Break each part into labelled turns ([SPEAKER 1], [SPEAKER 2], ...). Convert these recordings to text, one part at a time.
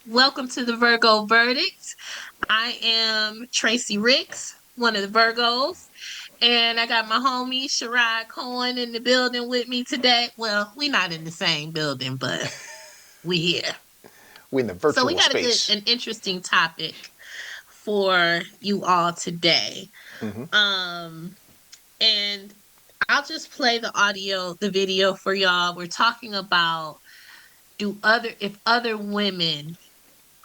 [SPEAKER 1] Welcome to the Virgo Verdict. I am Tracy Ricks, one of the Virgos, and I got my homie Sherrod Cohen in the building with me today. Well, we not in the same building, but we here.
[SPEAKER 2] We're in the
[SPEAKER 1] So we
[SPEAKER 2] virtual
[SPEAKER 1] got
[SPEAKER 2] space.
[SPEAKER 1] an interesting topic for you all today.
[SPEAKER 2] Hmm.
[SPEAKER 1] Um, and I'll just play the video for y'all. We're talking about if other women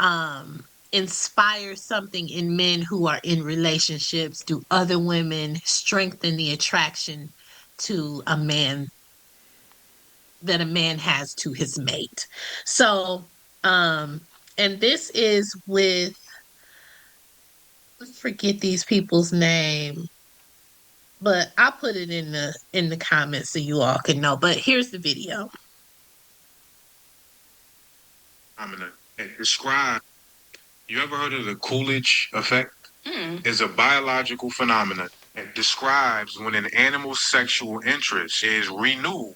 [SPEAKER 1] um inspire something in men who are in relationships, do other women strengthen the attraction to a man that a man has to his mate? So um and this is with, let's forget these people's name, but I'll put it in the comments so you all can know. But here's the video. It describes. You ever heard of the Coolidge Effect? Is a biological phenomenon. It describes when an animal's sexual interest is renewed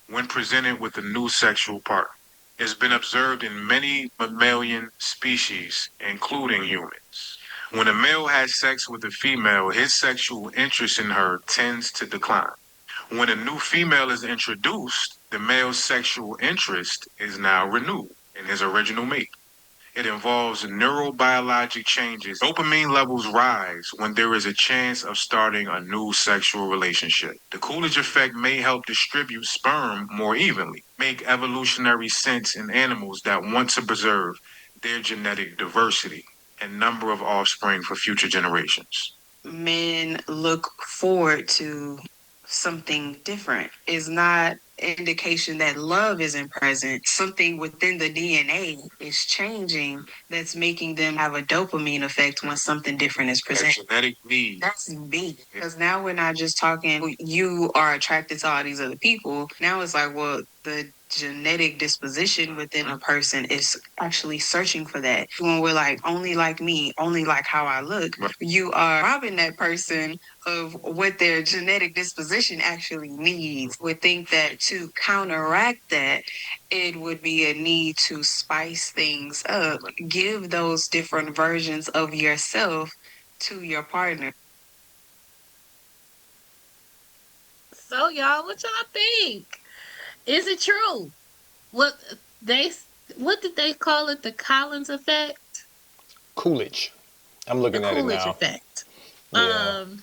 [SPEAKER 1] when presented with a new sexual partner. It's been observed in many mammalian species, including humans. When a male has sex with a female, his sexual interest in her tends to decline. When a new female is introduced, the male's sexual interest is now renewed in his original mate. It involves neurobiologic changes. Dopamine levels rise when there is a chance of starting a new sexual relationship. The Coolidge effect may help distribute sperm more evenly, make evolutionary sense in animals that want to preserve their genetic diversity and number of offspring for future generations. Men look forward to something different. It's not indication that love isn't present. Something within the DNA is changing that's making them have a dopamine effect when something different is presented. Genetic need. That's big. Because now we're not just talking, you are attracted to all these other people. Now it's like, well, the genetic disposition within a person is actually searching for that. When we're like, only like me, only like how I look, right, you are robbing that person of what their genetic disposition actually needs. Would think that to counteract that, it would be a need to spice things up, give those different versions of yourself to your partner. So y'all, what y'all think? Is it true? What they what did they call it? The Collins effect?
[SPEAKER 2] Coolidge. I'm
[SPEAKER 1] The
[SPEAKER 2] looking at it
[SPEAKER 1] Coolidge
[SPEAKER 2] now.
[SPEAKER 1] effect.
[SPEAKER 2] Yeah.
[SPEAKER 1] Um
[SPEAKER 2] The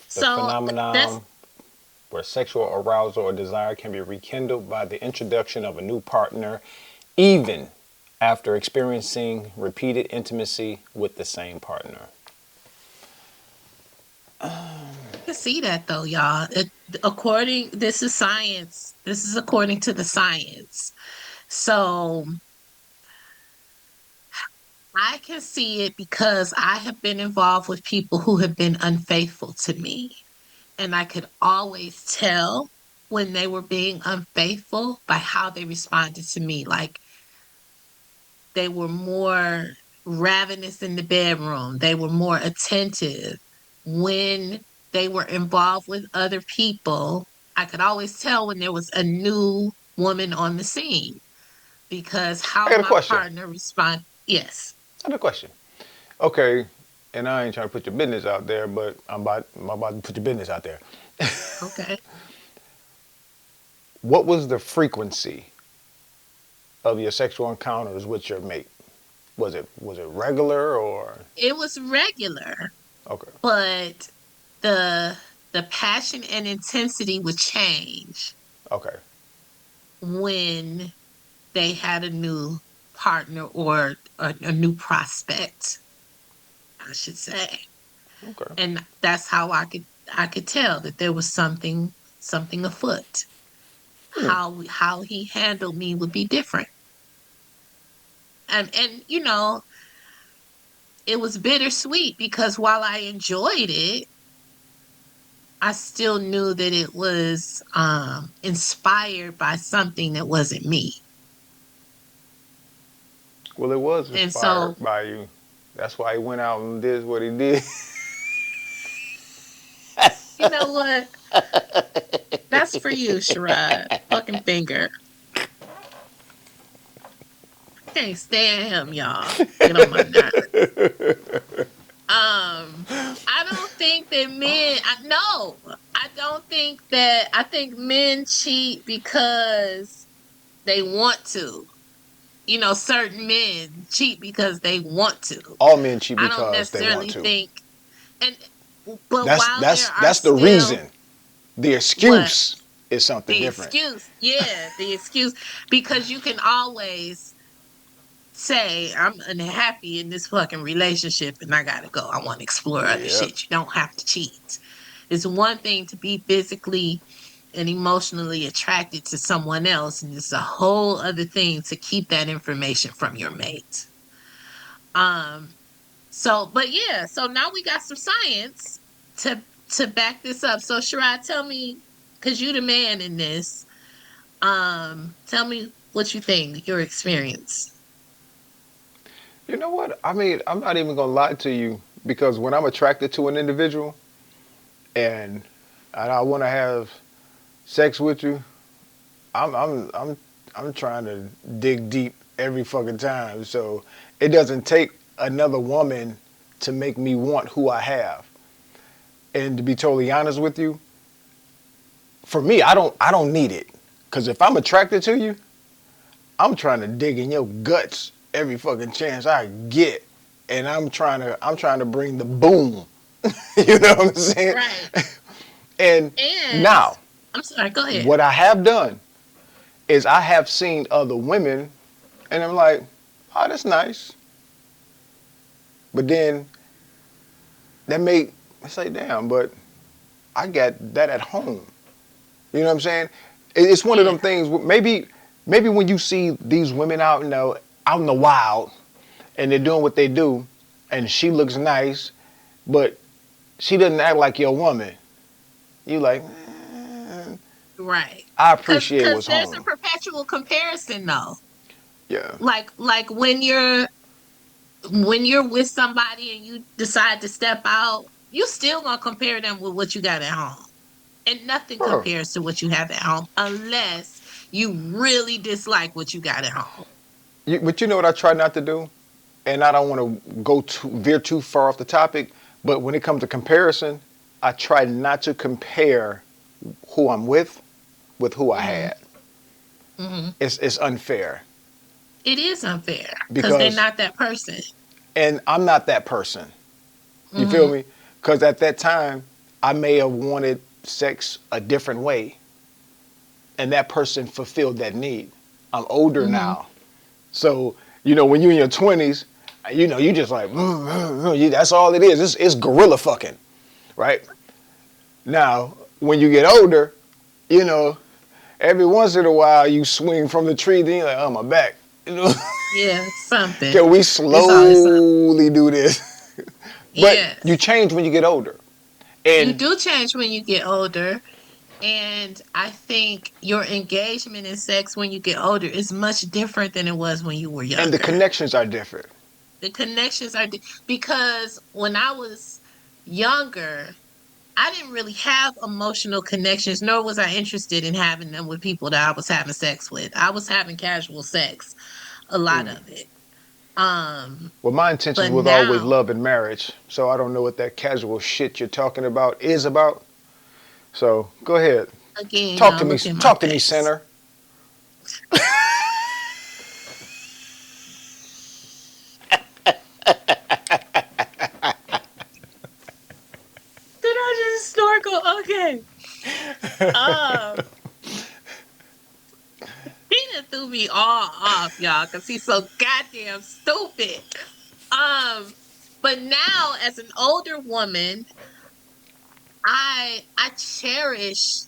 [SPEAKER 1] so that's
[SPEAKER 2] phenomenon where sexual arousal or desire can be rekindled by the introduction of a new partner, even after experiencing repeated intimacy with the same partner.
[SPEAKER 1] I can see that though, y'all. This is science. This is according to the science. So I can see it because I have been involved with people who have been unfaithful to me. And I could always tell when they were being unfaithful by how they responded to me. Like they were more ravenous in the bedroom, they were more attentive when they were involved with other people. I could always tell when there was a new woman on the scene because
[SPEAKER 2] I
[SPEAKER 1] how
[SPEAKER 2] got a
[SPEAKER 1] my
[SPEAKER 2] question.
[SPEAKER 1] partner respond. Yes.
[SPEAKER 2] I got a question. Okay, and I ain't trying to put your business out there, but I'm about to put your business out there.
[SPEAKER 1] Okay.
[SPEAKER 2] What was the frequency of your sexual encounters with your mate? Was it regular or
[SPEAKER 1] It was regular,
[SPEAKER 2] okay?
[SPEAKER 1] but the the passion and intensity would change
[SPEAKER 2] Okay.
[SPEAKER 1] when they had a new partner or a new prospect, I should say.
[SPEAKER 2] Okay.
[SPEAKER 1] And that's how I could tell that there was something afoot.
[SPEAKER 2] Hmm.
[SPEAKER 1] How he handled me would be different. And you know, it was bittersweet because while I enjoyed it, I still knew that it was inspired by something that wasn't me.
[SPEAKER 2] Well, it was
[SPEAKER 1] And
[SPEAKER 2] inspired
[SPEAKER 1] so,
[SPEAKER 2] by you. That's why he went out and did what he did.
[SPEAKER 1] you know what? That's for you, Sherrod. Fucking finger.
[SPEAKER 3] can't stand him, y'all. Get on my nerves. I don't think that men. No, I don't think that. I think men cheat because they want to. Certain men cheat because they want to.
[SPEAKER 2] All men cheat
[SPEAKER 3] I don't
[SPEAKER 2] because they want
[SPEAKER 3] necessarily
[SPEAKER 2] to.
[SPEAKER 3] think, and but
[SPEAKER 2] That's
[SPEAKER 3] while there
[SPEAKER 2] that's
[SPEAKER 3] are
[SPEAKER 2] that's the
[SPEAKER 3] still
[SPEAKER 2] reason. The
[SPEAKER 3] what
[SPEAKER 2] excuse is something
[SPEAKER 3] the
[SPEAKER 2] different.
[SPEAKER 3] excuse, yeah, the excuse, because you can always say I'm unhappy in this fucking relationship and I gotta go. I want to explore other
[SPEAKER 2] Yep.
[SPEAKER 3] shit. You don't have to cheat. It's one thing to be physically and emotionally attracted to someone else, and it's a whole other thing to keep that information from your mate. Um, but yeah, so now we got some science to to back this up. So Sherrod, tell me, cause you the man in this. Tell me what you think, your experience.
[SPEAKER 2] You know what? I mean, I'm not even gonna lie to you because when I'm attracted to an individual and I want to have sex with you, I'm trying to dig deep every fucking time. So it doesn't take another woman to make me want who I have. And to be totally honest with you, for me, I don't need it. Cause if I'm attracted to you, I'm trying to dig in your guts every fucking chance I get. And I'm trying to bring the boom. You know what I'm saying?
[SPEAKER 3] Right.
[SPEAKER 2] And
[SPEAKER 3] And
[SPEAKER 2] now,
[SPEAKER 3] I'm sorry, go ahead.
[SPEAKER 2] what I have done is I have seen other women and I'm like, oh, that's nice. But then that make I say, damn, but I got that at home. You know what I'm saying? It's one of
[SPEAKER 3] Yeah.
[SPEAKER 2] them things. Maybe when you see these women out in the wild and they're doing what they do, and she looks nice, but she doesn't act like your woman. You like,
[SPEAKER 3] Right.
[SPEAKER 2] I
[SPEAKER 3] Cause
[SPEAKER 2] appreciate
[SPEAKER 3] cause
[SPEAKER 2] what's
[SPEAKER 3] there's a
[SPEAKER 2] home.
[SPEAKER 3] perpetual comparison though.
[SPEAKER 2] Yeah.
[SPEAKER 3] Like when you're with somebody and you decide to step out, you still gonna compare them with what you got at home. And nothing
[SPEAKER 2] Bro,
[SPEAKER 3] compares to what you have at home unless you really dislike what you got at home.
[SPEAKER 2] but you know what I try not to do, and I don't want to veer too far off the topic. But when it comes to comparison, I try not to compare who I'm with who I
[SPEAKER 3] Hmm.
[SPEAKER 2] had.
[SPEAKER 3] Hmm.
[SPEAKER 2] It's unfair
[SPEAKER 3] It is unfair because they're
[SPEAKER 2] because,
[SPEAKER 3] not that person.
[SPEAKER 2] and I'm not that person. You feel
[SPEAKER 3] Hmm.
[SPEAKER 2] me? Because at that time, I may have wanted sex a different way, and that person fulfilled that need. I'm older
[SPEAKER 3] Hmm.
[SPEAKER 2] now, so when you're in your 20s, you just like that's all it is. It's gorilla fucking, right? Now, when you get older, you know, every once in a while you swing from the tree, then you're like, oh my back. You know,
[SPEAKER 3] Yeah, something.
[SPEAKER 2] can we
[SPEAKER 3] It's always something.
[SPEAKER 2] slowly do this? But you
[SPEAKER 3] Yes.
[SPEAKER 2] change when you get older,
[SPEAKER 3] You
[SPEAKER 2] and
[SPEAKER 3] do change when you get older. And I think your engagement in sex when you get older is much different than it was when you were
[SPEAKER 2] the
[SPEAKER 3] younger.
[SPEAKER 2] connections are different.
[SPEAKER 3] The connections are because when I was younger, I didn't really have emotional connections, nor was I interested in having them with people that I was having sex with. I was having casual sex, a lot of it. Um,
[SPEAKER 2] Well, my intentions
[SPEAKER 3] but
[SPEAKER 2] was always
[SPEAKER 3] now,
[SPEAKER 2] love and marriage, so I don't know what that casual shit you're talking about is about. So go ahead,
[SPEAKER 3] again,
[SPEAKER 2] talk to
[SPEAKER 3] y'all
[SPEAKER 2] me.
[SPEAKER 3] look in my
[SPEAKER 2] Talk to me,
[SPEAKER 3] face.
[SPEAKER 2] Center.
[SPEAKER 3] Did I just snorkel? Okay. Um, he done threw me all off, y'all, because he's so goddamn stupid. Um, but now as an older woman, I cherish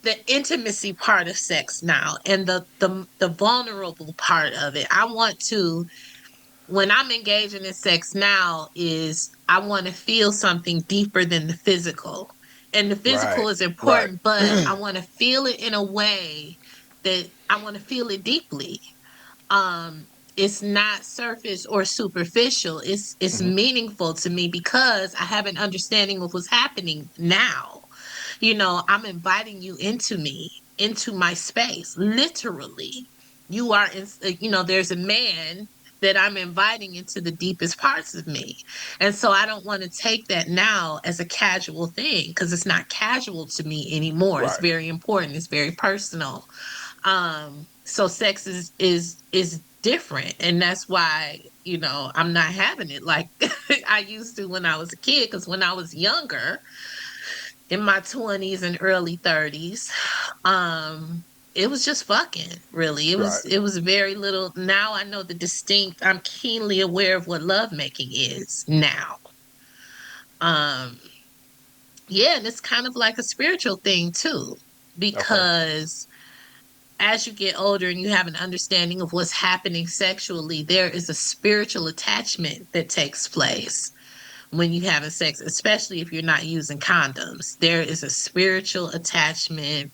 [SPEAKER 3] the intimacy part of sex now and the vulnerable part of it. I want to when I'm engaging in sex now is I want to feel something deeper than the physical. And the physical
[SPEAKER 2] Right,
[SPEAKER 3] is
[SPEAKER 2] right.
[SPEAKER 3] important, but I want to feel it in a way that I want to feel it deeply. um it's not surface or superficial. It's
[SPEAKER 2] Mhm.
[SPEAKER 3] meaningful to me because I have an understanding of what's happening now. I'm inviting you into me, into my space, literally. You are in, there's a man that I'm inviting into the deepest parts of me. And so I don't want to take that now as a casual thing, because it's not casual to me anymore. It's
[SPEAKER 2] Right.
[SPEAKER 3] very important. It's very personal. So sex is different. And that's why, I'm not having it like I used to when I was a kid. Because when I was younger, in my 20s and early 30s, um it was just fucking, really. it
[SPEAKER 2] Right.
[SPEAKER 3] was it was very little. Now I know the distinct, I'm keenly aware of what lovemaking is now. um yeah, and it's kind of like a spiritual thing too,
[SPEAKER 2] Okay.
[SPEAKER 3] because as you get older and you have an understanding of what's happening sexually, there is a spiritual attachment that takes place when you having sex, especially if you're not using condoms. There is a spiritual attachment.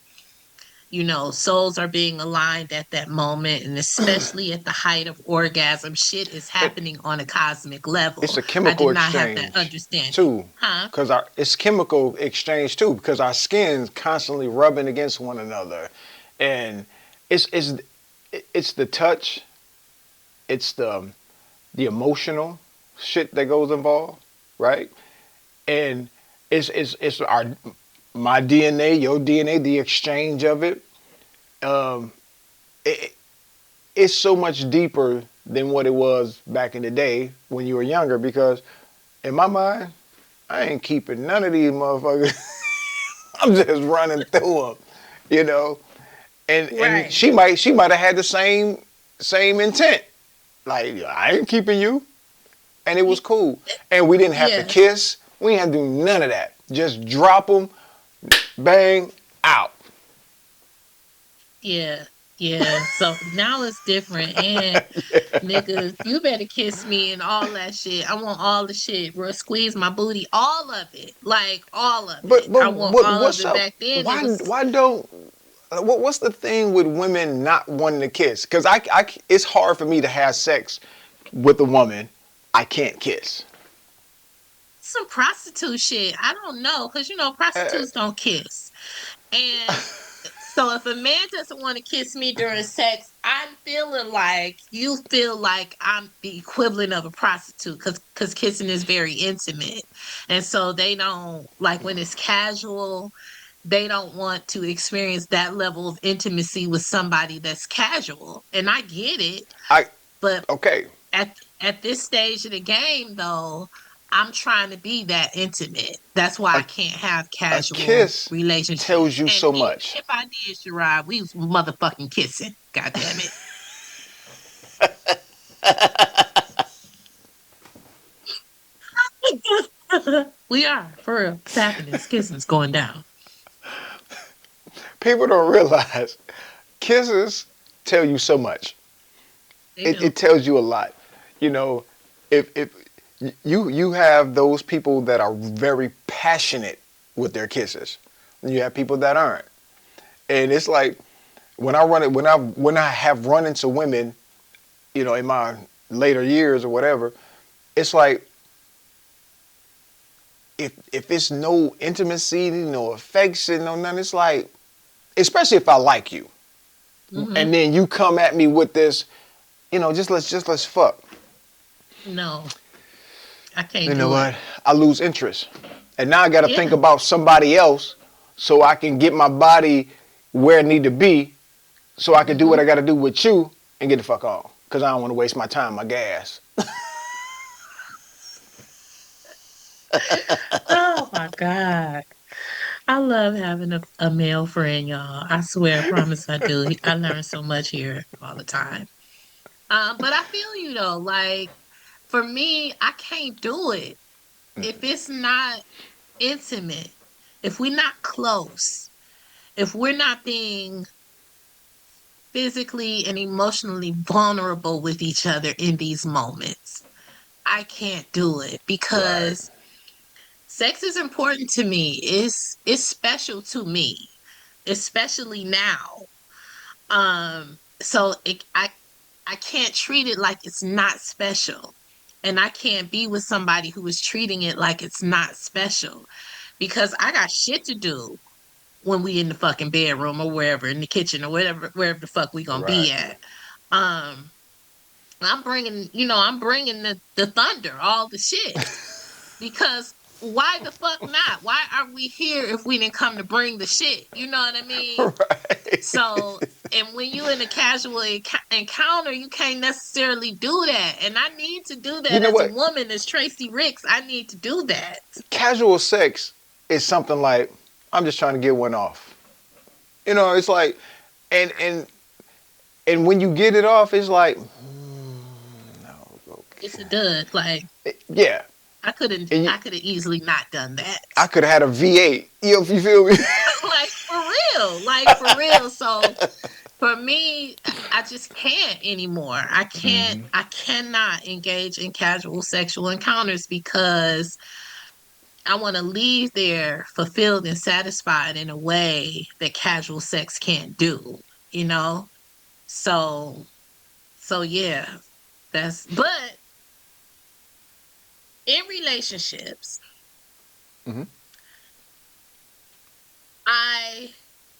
[SPEAKER 3] Souls are being aligned at that moment, and especially at the height of orgasm, shit is
[SPEAKER 2] It,
[SPEAKER 3] happening on a cosmic
[SPEAKER 2] it's
[SPEAKER 3] level.
[SPEAKER 2] a
[SPEAKER 3] I did
[SPEAKER 2] chemical
[SPEAKER 3] not have that
[SPEAKER 2] exchange
[SPEAKER 3] understanding.
[SPEAKER 2] too,
[SPEAKER 3] Huh?
[SPEAKER 2] because our it's chemical exchange too, because our skin's constantly rubbing against one another, and it's it's it's the touch, it's the emotional shit that goes involved, right? And it's our my DNA, your DNA, the exchange of it. Um, it it's so much deeper than what it was back in the day when you were younger, because in my mind, I ain't keeping none of these motherfuckers. I'm just running through them, you know. And
[SPEAKER 3] Right.
[SPEAKER 2] she might have had the same intent. Like, I ain't keeping you, and it was
[SPEAKER 3] Y-
[SPEAKER 2] cool. And we didn't have to
[SPEAKER 3] Yes.
[SPEAKER 2] kiss. We didn't have to do none of that. Just drop them, bang, out.
[SPEAKER 3] Yeah. Yeah. So now it's different. And nigga, you better kiss me and all that shit. I want all the shit, bro. Squeeze my booty, all of it. Like all of it.
[SPEAKER 2] But
[SPEAKER 3] I want all of
[SPEAKER 2] what's
[SPEAKER 3] it.
[SPEAKER 2] up?
[SPEAKER 3] Back then it
[SPEAKER 2] Why
[SPEAKER 3] was
[SPEAKER 2] why don't what's the thing with women not wanting to kiss? Because it's hard for me to have sex with a woman I can't kiss.
[SPEAKER 3] some prostitute shit. I don't know. Cause
[SPEAKER 2] Uh,
[SPEAKER 3] prostitutes don't kiss. And so if a man doesn't want to kiss me during sex, I'm feeling like you feel like I'm the equivalent of a prostitute, because kissing is very intimate. And so they don't like when it's casual, they don't want to experience that level of intimacy with somebody that's casual. And I get it,
[SPEAKER 2] I
[SPEAKER 3] but
[SPEAKER 2] okay.
[SPEAKER 3] at this stage of the game though, I'm trying to be that intimate. That's why I
[SPEAKER 2] A,
[SPEAKER 3] can't have
[SPEAKER 2] a
[SPEAKER 3] casual
[SPEAKER 2] kiss tells
[SPEAKER 3] relationships.
[SPEAKER 2] you
[SPEAKER 3] And
[SPEAKER 2] so
[SPEAKER 3] even
[SPEAKER 2] much.
[SPEAKER 3] if I did, Sherrod, we was motherfucking kissing. God damn it. We are, for real. It's happening. It's kissing. It's going down.
[SPEAKER 2] People don't realize kisses tell you so much.
[SPEAKER 3] They
[SPEAKER 2] It
[SPEAKER 3] do.
[SPEAKER 2] tells you a lot. You know, if you have those people that are very passionate with their kisses, and you have people that aren't. And it's like when I have run into women, in my later years or whatever, it's like if it's no intimacy, no affection, no nothing, it's like, especially if I like you,
[SPEAKER 3] Hmm.
[SPEAKER 2] and then you come at me with this, just let's fuck.
[SPEAKER 3] No, I can't
[SPEAKER 2] You know
[SPEAKER 3] do
[SPEAKER 2] what?
[SPEAKER 3] it.
[SPEAKER 2] I lose interest, and now I got to think
[SPEAKER 3] Yeah.
[SPEAKER 2] about somebody else so I can get my body where it need to be, so I can do what
[SPEAKER 3] Hmm.
[SPEAKER 2] I got to do with you and get the fuck on. Cause I don't want to waste my time, my gas.
[SPEAKER 3] Oh my God. I love having a male friend, y'all. I swear, I promise I do. I learn so much here all the time. But I feel you though. Like for me, I can't do it if it's not intimate, if we're not close, if we're not being physically and emotionally vulnerable with each other in these moments. I can't do it
[SPEAKER 2] Right.
[SPEAKER 3] because sex is important to me. It's special to me, especially now. So I can't treat it like it's not special. And I can't be with somebody who is treating it like it's not special, because I got shit to do when we in the fucking bedroom or wherever, in the kitchen or whatever, wherever the fuck we gonna
[SPEAKER 2] Right.
[SPEAKER 3] be at. Um, I'm bringing the thunder, all the shit. Because why the fuck not? Why are we here if we didn't come to bring the shit? You know what I mean?
[SPEAKER 2] Right.
[SPEAKER 3] So, and when you in a casual encounter, you can't necessarily do that. And I need to do
[SPEAKER 2] You
[SPEAKER 3] that
[SPEAKER 2] know
[SPEAKER 3] as a
[SPEAKER 2] what?
[SPEAKER 3] woman, as Tracy Ricks. I need to do that.
[SPEAKER 2] Casual sex is something like, I'm just trying to get one off. You know, it's like, and and and when you get it off, it's like, no,
[SPEAKER 3] It's a
[SPEAKER 2] okay.
[SPEAKER 3] dud. Like
[SPEAKER 2] Yeah. And
[SPEAKER 3] I could have easily not done that.
[SPEAKER 2] I could have had a V8. You feel me?
[SPEAKER 3] Like for real. Like for real. So for me, I just can't anymore. I cannot engage in casual sexual encounters because I want to leave there fulfilled and satisfied in a way that casual sex can't do, you know? So, so yeah, but in relationships,
[SPEAKER 2] Hmm.
[SPEAKER 3] I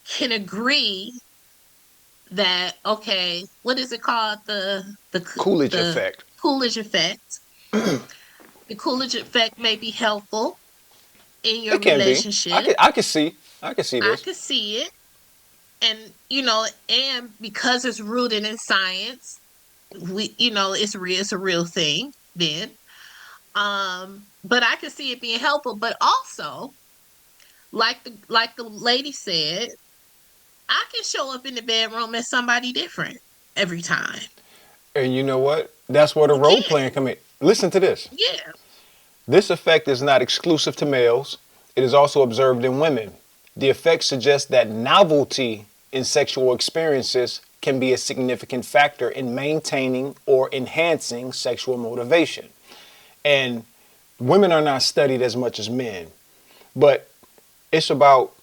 [SPEAKER 3] can agree that, okay, what is it called?
[SPEAKER 2] Coolidge
[SPEAKER 3] The
[SPEAKER 2] effect.
[SPEAKER 3] Coolidge Effect. The Coolidge Effect may be helpful in your
[SPEAKER 2] It can be.
[SPEAKER 3] relationship.
[SPEAKER 2] I can see
[SPEAKER 3] I
[SPEAKER 2] this.
[SPEAKER 3] could see it. And, and because it's rooted in science, it's a real thing then. But I could see it being helpful. But also, like the lady said, I can show up in the bedroom as somebody different every time.
[SPEAKER 2] And you know what? That's where the
[SPEAKER 3] You
[SPEAKER 2] role
[SPEAKER 3] can.
[SPEAKER 2] playing come in. Listen to this.
[SPEAKER 3] Yeah.
[SPEAKER 2] This effect is not exclusive to males. It is also observed in women. The effect suggests that novelty in sexual experiences can be a significant factor in maintaining or enhancing sexual motivation. And women are not studied as much as men, but it's about,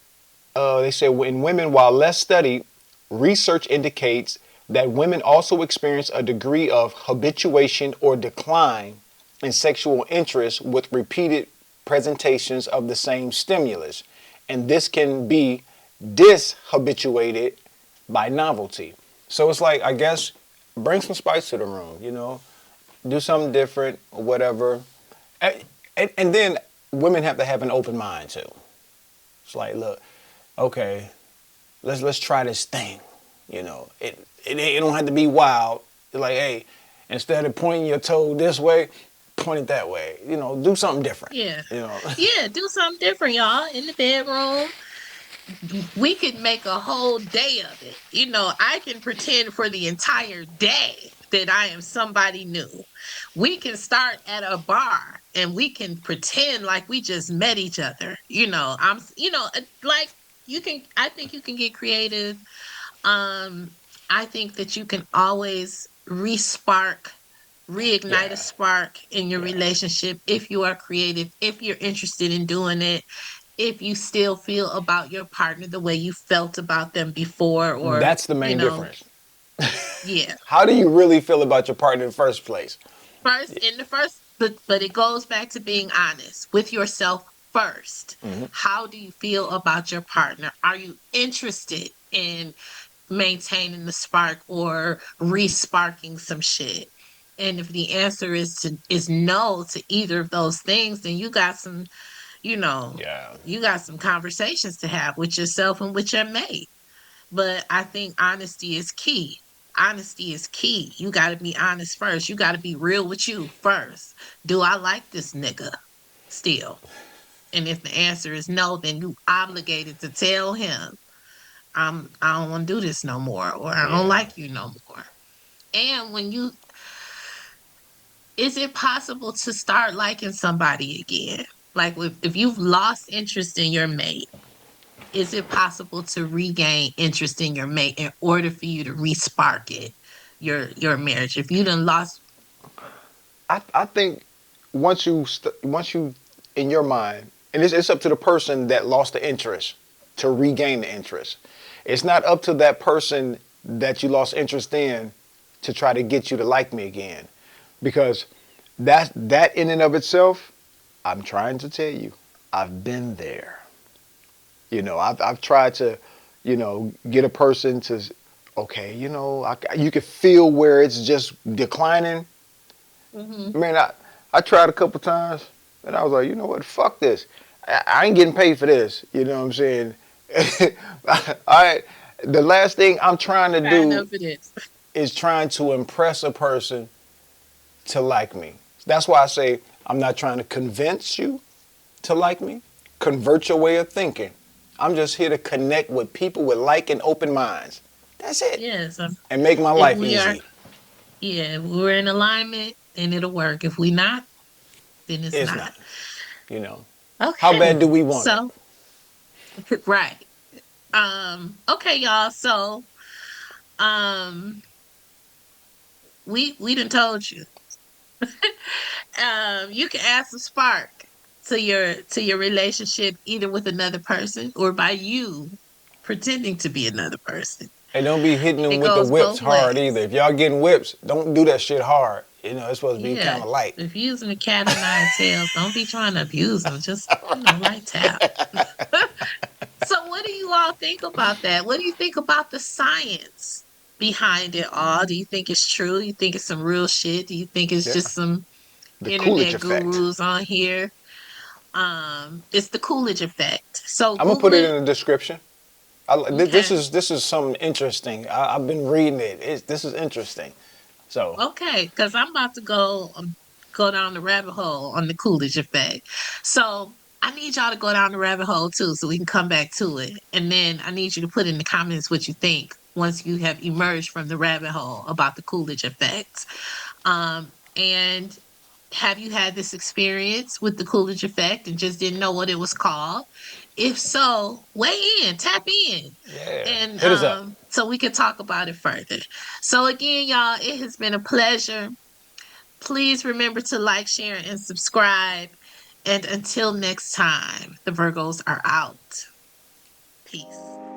[SPEAKER 2] they say in women, while less studied, research indicates that women also experience a degree of habituation or decline in sexual interest with repeated presentations of the same stimulus. And this can be dishabituated by novelty. So it's like, I guess, bring some spice to the room, do something different or whatever. And then women have to have an open mind too. It's like, look, okay, let's try this thing. It don't have to be wild. It's like, hey, instead of pointing your toe this way, point it that way. Do something different.
[SPEAKER 3] Yeah.
[SPEAKER 2] You know.
[SPEAKER 3] Yeah. Do something different, y'all, in the bedroom. We could make a whole day of it. I can pretend for the entire day that I am somebody new. We can start at a bar and we can pretend like we just met each other. Like I think you can get creative. Um, I think that you can always reignite a
[SPEAKER 2] Yeah.
[SPEAKER 3] spark in your
[SPEAKER 2] Yeah.
[SPEAKER 3] relationship if you are creative, if you're interested in doing it, if you still feel about your partner the way you felt about them before, or,
[SPEAKER 2] That's the main difference.
[SPEAKER 3] yeah.
[SPEAKER 2] How do you really feel about your partner in the first place?
[SPEAKER 3] But it goes back to being honest with yourself first.
[SPEAKER 2] Mm-hmm.
[SPEAKER 3] How do you feel about your partner? Are you interested in maintaining the spark or re-sparking some shit? And if the answer is no to either of those things, then you know,
[SPEAKER 2] Yeah.
[SPEAKER 3] you got some conversations to have with yourself and with your mate. But I think honesty is key. Honesty is key. You got to be honest first. You got to be real with you first. Do I like this nigga still? And if the answer is no, then you obligated to tell him, I don't want to do this no more, or I don't
[SPEAKER 2] Yeah.
[SPEAKER 3] like you no more. And is it possible to start liking somebody again? Like if you've lost interest in your mate, is it possible to regain interest in your mate in order for you to respark it, your marriage? If you done lost,
[SPEAKER 2] I think once you in your mind, and it's up to the person that lost the interest to regain the interest. It's not up to that person that you lost interest in to try to get you to like me again, because that in and of itself, I'm trying to tell you, I've been there. I've tried to, get a person to, okay, you can feel where it's just declining.
[SPEAKER 3] Hmm.
[SPEAKER 2] Man, I tried a couple times, and I was like, you know what? Fuck this. I ain't getting paid for this. You know what I'm saying? I the last thing I'm trying to
[SPEAKER 3] Sign
[SPEAKER 2] do
[SPEAKER 3] up for this.
[SPEAKER 2] is trying to impress a person to like me. That's why I say I'm not trying to convince you to like me, convert your way of thinking. I'm just here to connect with people with like and open minds. That's it.
[SPEAKER 3] Yes.
[SPEAKER 2] And make my
[SPEAKER 3] If
[SPEAKER 2] life
[SPEAKER 3] we are,
[SPEAKER 2] easy.
[SPEAKER 3] yeah, if we're in alignment, then it'll work. If we not, then it's
[SPEAKER 2] It's
[SPEAKER 3] not.
[SPEAKER 2] not, you know. How bad
[SPEAKER 3] Okay.
[SPEAKER 2] do we want it?
[SPEAKER 3] So, right. Okay, y'all. So, um, we done told you. You can add some spark to your relationship either with another person or by you pretending to be another person.
[SPEAKER 2] And don't be hitting
[SPEAKER 3] It
[SPEAKER 2] them with the
[SPEAKER 3] goes
[SPEAKER 2] whips
[SPEAKER 3] both
[SPEAKER 2] hard either.
[SPEAKER 3] ways.
[SPEAKER 2] If y'all getting whips, don't do that shit hard. It's supposed to be
[SPEAKER 3] Yeah.
[SPEAKER 2] kind of light.
[SPEAKER 3] If you're using the cat o' nine tails, don't be trying to abuse them. Just, light tap. So what do you all think about that? What do you think about the science behind it all? Do you think it's true? You think it's some real shit? Do you think it's
[SPEAKER 2] Yeah.
[SPEAKER 3] just some
[SPEAKER 2] The Coolidge
[SPEAKER 3] internet
[SPEAKER 2] Effect.
[SPEAKER 3] gurus on here? It's the Coolidge Effect. So
[SPEAKER 2] I'm gonna
[SPEAKER 3] Google
[SPEAKER 2] put it
[SPEAKER 3] it.
[SPEAKER 2] in the description. This
[SPEAKER 3] Okay.
[SPEAKER 2] is something interesting. I've been reading it. This is interesting. So
[SPEAKER 3] Okay, because I'm about to go down the rabbit hole on the Coolidge Effect. So I need y'all to go down the rabbit hole too, so we can come back to it. And then I need you to put in the comments what you think once you have emerged from the rabbit hole about the Coolidge Effect. And have you had this experience with the Coolidge Effect and just didn't know what it was called? If so, weigh in, tap in,
[SPEAKER 2] yeah,
[SPEAKER 3] and
[SPEAKER 2] hit us up.
[SPEAKER 3] so we can talk about it further. So again, y'all, it has been a pleasure. Please remember to like, share, and subscribe. And until next time, the Virgos are out. Peace.